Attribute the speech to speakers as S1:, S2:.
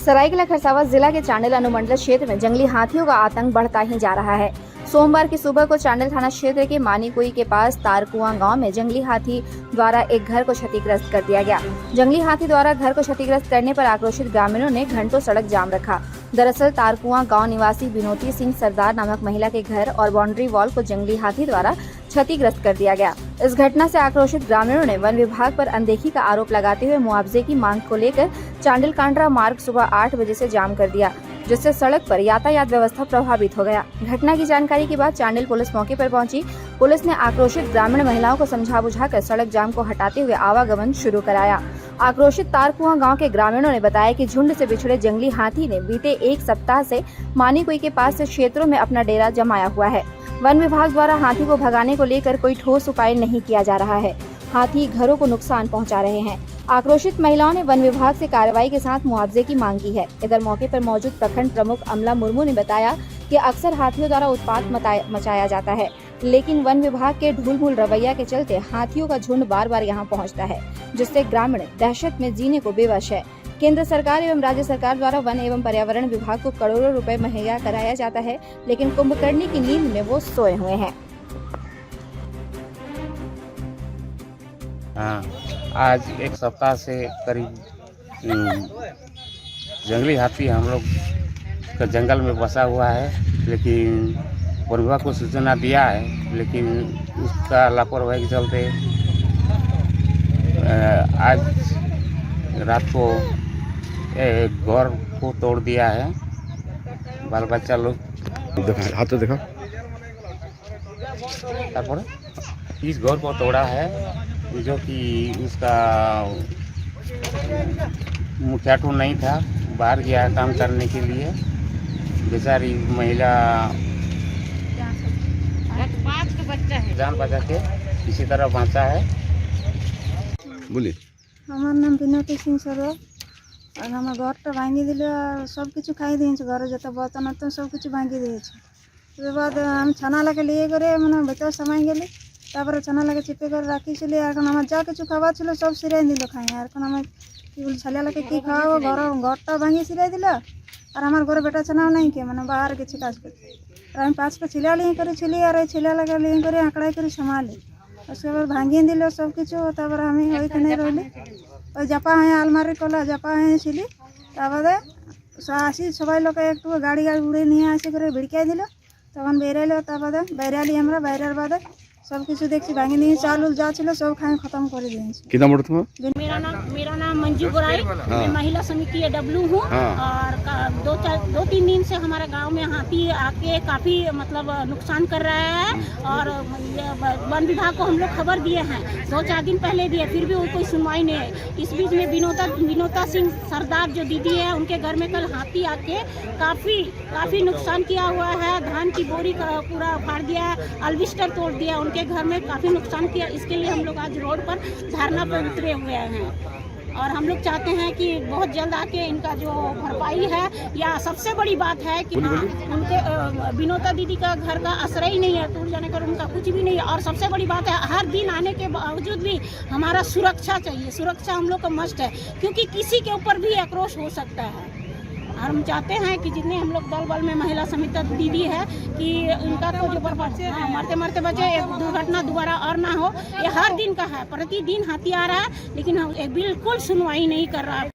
S1: सरायकेला खरसावां जिला के चांडिल अनुमंडल क्षेत्र में जंगली हाथियों का आतंक बढ़ता ही जा रहा है। सोमवार की सुबह को चांडिल थाना क्षेत्र के मानीकुई के पास तारकुआं गांव में जंगली हाथी द्वारा एक घर को क्षतिग्रस्त कर दिया गया। जंगली हाथी द्वारा घर को क्षतिग्रस्त करने पर आक्रोशित ग्रामीणों ने घंटों सड़क जाम रखा। दरअसल तारकुआं गांव निवासी विनोती सिंह सरदार नामक महिला के घर और बाउंड्री वॉल को जंगली हाथी द्वारा क्षतिग्रस्त कर दिया गया। इस घटना से आक्रोशित ग्रामीणों ने वन विभाग पर अनदेखी का आरोप लगाते हुए मुआवजे की मांग को लेकर चांडिल कांड्रा मार्ग सुबह 8 बजे से जाम कर दिया, जिससे सड़क पर यातायात व्यवस्था प्रभावित हो गया। घटना की जानकारी के बाद चांडिल पुलिस मौके पर पहुंची। पुलिस ने आक्रोशित ग्रामीण महिलाओं को समझा बुझाकर सड़क जाम को हटाते हुए आवागमन शुरू कराया। आक्रोशित तारकुआं गांव के ग्रामीणों ने बताया कि झुंड से बिछड़े जंगली हाथी ने बीते एक सप्ताह से मानीकुई के पास से क्षेत्रों में अपना डेरा जमाया हुआ है। वन विभाग द्वारा हाथी को भगाने को लेकर कोई ठोस उपाय नहीं किया जा रहा है। हाथी घरों को नुकसान पहुंचा रहे हैं। आक्रोशित महिलाओं ने वन विभाग से कार्रवाई के साथ मुआवजे की मांग की है। इधर मौके पर मौजूद प्रखंड प्रमुख अमला मुर्मू ने बताया कि अक्सर हाथियों द्वारा उत्पात मचाया जाता है, लेकिन वन विभाग के ढूलमूल रवैया के चलते हाथियों का झुंड बार बार यहां पहुंचता है, जिससे ग्रामीण दहशत में जीने को बेवश है। केंद्र सरकार एवं राज्य सरकार द्वारा वन एवं पर्यावरण विभाग को करोड़ों रुपए मुहैया कराया जाता है, लेकिन कुंभकर्णी की नींद में वो सोए हुए हैं।
S2: हाँ, आज एक सप्ताह से करीब जंगली हाथी हम लोग का जंगल में बसा हुआ है, लेकिन वन विभाग को सूचना दिया है, लेकिन उसका लापरवाही के चलते आज रात को घर को तोड़ दिया है। बाल बच्चा लोग
S3: हाथ तो देखा,
S2: इस घर को तोड़ा है, जो कि उसका मुखियाटू नहीं था, बाहर गया काम करने के लिए। बेचारी महिला जान बचा के किसी तरह बाँचा है।
S3: बोलिए।
S4: हमार नाम विनोती सिंह सरदार और हमार घरटा भांगी दिले और सब किछु खाई दिए घर जो बर्तन वर्तन सब किछु भांगी दिए। उसके बाद हम छाना लगे लिए करे मैंने भर समय गली तापर छाना लगे चिपे कर राखी हमार जा किछु खावा छो सब सिराई दिल खाई हमें कि छालिया लगे कि खाओ घरटा भांगी सिराई दिल और हमार घर बेटा छाना नहीं के मैंने बाहर किसी काज कर हम 5टा छिलिया लिए कर छिली और छिलिया लगे लिए कर आँकड़ाई कर संभाली। उसके बाद भांगी दिल सब किछु तापर हमें वही रही ওই জাপা হয়ে আলমারি কলা জাপা হয়ে ছিলি। তারপরে আসি সবাই লোক একটু গাড়ি উড়ে নিয়ে আসে করে ভিড়কাই দিল, তখন বেরাইলো। তারপরে বেরালি আমরা বাইরের বাদে सब कुछ देखी भांगी नहीं चाल उल जा छिलो सब खाए खत्म कर दिए।
S5: मेरा नाम मंजू गोराई, मैं महिला समिति डब्लू हूँ। और 2-3 दिन से हमारे गांव में हाथी आके काफ़ी मतलब नुकसान कर रहा है और वन विभाग को हम लोग खबर दिए हैं, 2-4 दिन पहले दिए, फिर भी कोई सुनवाई नहीं है। इस बीच में विनोता सिंह सरदार जो दीदी है उनके घर में कल हाथी आके काफ़ी नुकसान किया हुआ है। धान की बोरी पूरा फाड़ दिया, अल्बिस्टर तोड़ दिया, उनके घर में काफ़ी नुकसान किया। इसके लिए हम लोग आज रोड पर धरना पर उतरे हुए हैं और हम लोग चाहते हैं कि बहुत जल्द आके इनका जो भरपाई है, या सबसे बड़ी बात है कि उनके विनोता दीदी का घर का आश्रय ही नहीं है, टूट जाने का उनका कुछ भी नहीं है। और सबसे बड़ी बात है हर दिन आने के बावजूद भी हमारा सुरक्षा चाहिए, सुरक्षा हम लोग का मस्ट है, क्योंकि किसी के ऊपर भी आक्रोश हो सकता है। और हम चाहते हैं कि जितने हम लोग दल बल में महिला समिति दीदी है कि उनका तो जो मरते मरते बचे, एक दुर्घटना दोबारा और ना हो। ये हर दिन का है, प्रतिदिन हाथी आ रहा है, लेकिन हम बिल्कुल सुनवाई नहीं कर रहा है।